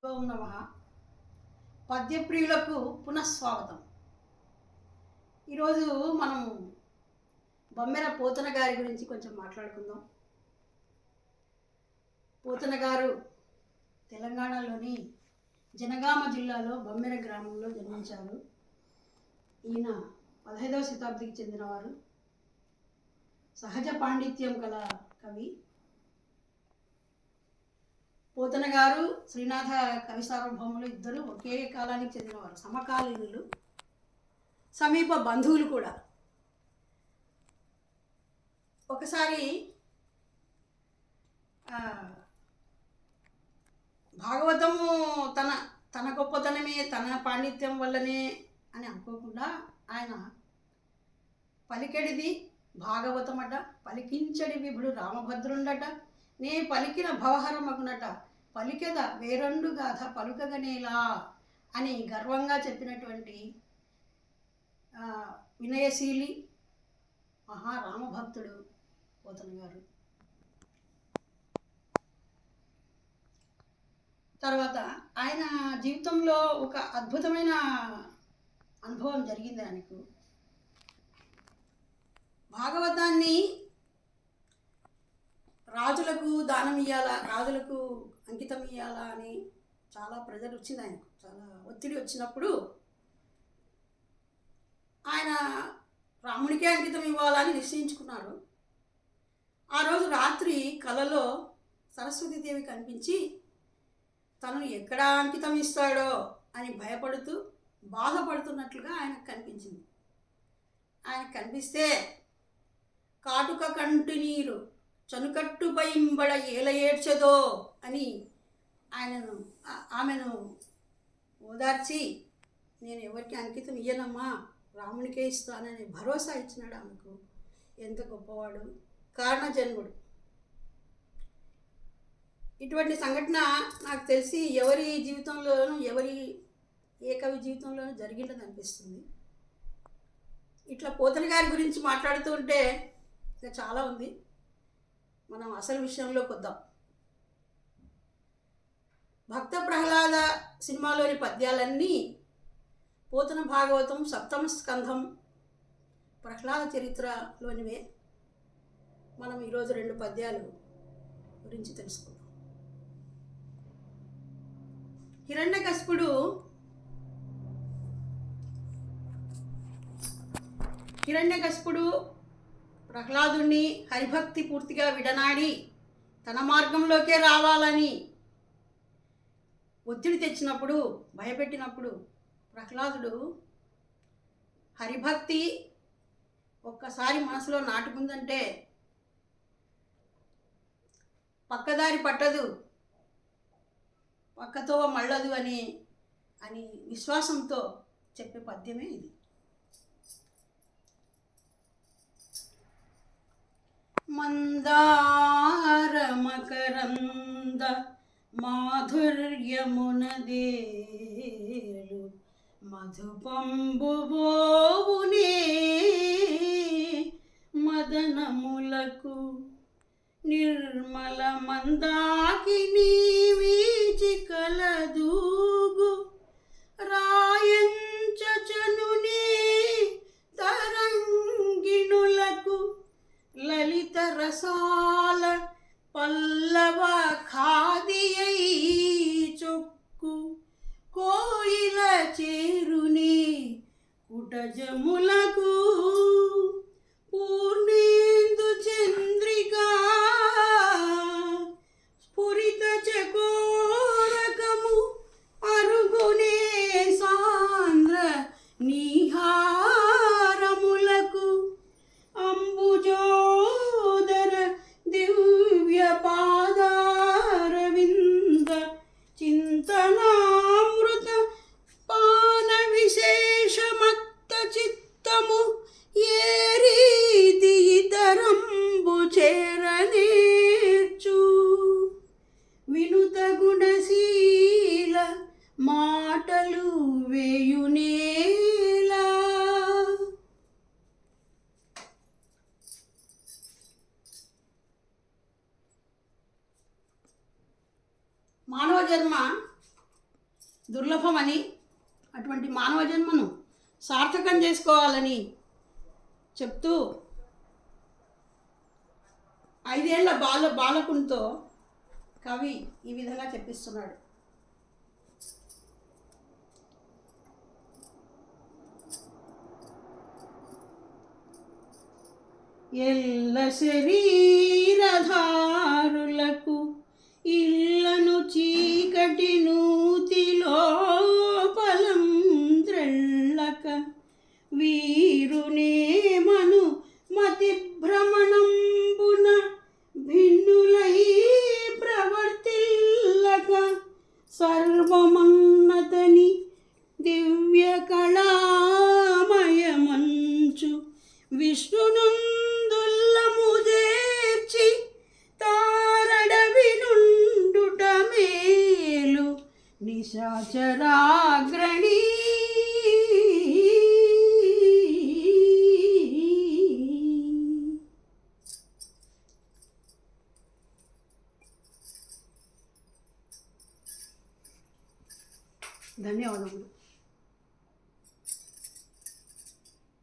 ఓం నమ. పద్యప్రియులకు పునఃస్వాగతం. ఈరోజు మనం బొమ్మెర పోతన గారి గురించి కొంచెం మాట్లాడుకుందాం. పోతన గారు తెలంగాణలోని జనగామ జిల్లాలో బొమ్మెర గ్రామంలో జన్మించారు. ఈయన 15వ శతాబ్దికి చెందినవారు. సహజ పాండిత్యం గల కవి. పోతన గారు శ్రీనాథ కవి సార్వభౌములు ఇద్దరు ఒకే కాలానికి చెందినవారు, సమకాలీనులు, సమీప బంధువులు కూడా. ఒకసారి భాగవతము తన తన గొప్పతనమే, తన పాండిత్యం వల్లనే అని అనుకోకుండా ఆయన పలికెడిది భాగవతమట, పలికించడి విభుడు రామభద్రుండట, నే పలికిన భవహరమగునట, పలికెద వేరండు గాథ పలుకగనేలా అని గర్వంగా చెప్పినటువంటి వినయశీలి మహారామభక్తుడు పోతన గారు. తర్వాత ఆయన జీవితంలో ఒక అద్భుతమైన అనుభవం జరిగింది ఆయనకు. భాగవతాన్ని రాజులకు దానం ఇవ్వాలా, రాజులకు అంకితం ఇవ్వాలా అని చాలా ప్రెజర్ వచ్చింది ఆయనకు, చాలా ఒత్తిడి వచ్చినప్పుడు ఆయన రామునికే అంకితం ఇవ్వాలని నిశ్చయించుకున్నారు. ఆ రోజు రాత్రి కలలో సరస్వతీదేవి కనిపించి తనను ఎక్కడ అంకితం ఇస్తాడో అని భయపడుతూ బాధపడుతున్నట్లుగా ఆయనకు కనిపించింది. ఆయనకు కనిపిస్తే కాటుక కంటి నీరు చనుకట్టుపై ఇంబడ ఏల ఏడ్చదో అని ఆమెను ఓదార్చి, నేను ఎవరికి అంకితం ఇయ్యనమ్మా, రామునికే ఇస్తానని భరోసా ఇచ్చినాడు ఆమెకు. ఎంత గొప్పవాడు, కారణజన్ముడు. ఇటువంటి సంఘటన నాకు తెలిసి ఎవరి జీవితంలోనూ, ఏ కవి జీవితంలోనూ జరిగిందని అనిపిస్తుంది. ఇట్లా పోతన గారి గురించి మాట్లాడుతూ ఉంటే ఇంకా చాలా ఉంది. మనం అసలు విషయంలోకి వద్దాం. భక్త ప్రహ్లాద సినిమాలోని పద్యాలన్నీ పోతన భాగవతం 7వ స్కంధం ప్రహ్లాద చరిత్రలోనివే. మనం ఈరోజు 2 పద్యాలు గురించి తెలుసుకుందాం. హిరణ్యకశిపుడు ప్రహ్లాదుణ్ణి హరిభక్తి పూర్తిగా విడనాడి తన మార్గంలోకే రావాలని ఒత్తిడి తెచ్చినప్పుడు, భయపెట్టినప్పుడు ప్రహ్లాదుడు హరిభక్తి ఒక్కసారి మనసులో నాటుకుందంటే పక్కదారి పట్టదు, పక్కతో మళ్ళదు అని విశ్వాసంతో చెప్పే పద్యమే ఇది. మందార మకరంద మాధుర్యమునదేలు మధుపంబుబోవునే మదనములకు నిర్మల మందాకిని వీచి కలదూగు రాయంచనునే తరంగిణులకు లలిత రసాల పల్లవ ఖాదియై చొక్కు కోయిల చేరుని కుటజములకు పూర్ణేందు చంద్రికా స్ఫురిత చకోరకము అరుగునే సాంద్ర నీహారములకు అంబుజోదర దివ్య పాదారవింద చింతనామృత పాన విశేషమత్త చిత్తము ఏ రీతి ఇతరంబు చేరనేర్చు వినుత గుణశీల మాటలు వేయునేలా. మానవ జన్మ దుర్లభమని, అటువంటి మానవ జన్మను సార్థకం చేసుకోవాలని చెప్తూ 5 ఏళ్ల బాలకునితో కవి ఈ విధంగా చెప్పిస్తున్నాడు. ఎల్ల శరీరధారులకు ఇళ్లను చీకటి నూతిలో పలం ద్రెళ్ళక వీరునేమను మతి భ్రమణంబున భిన్నులై ప్రవర్తిల్లక సర్వమన్నతని దివ్య కళామయమంచు విష్ణునందుల్లము చేర్చి తారడవి నుండుట మేలు నిశాచరాగ్రణి. ధన్యవాదములు.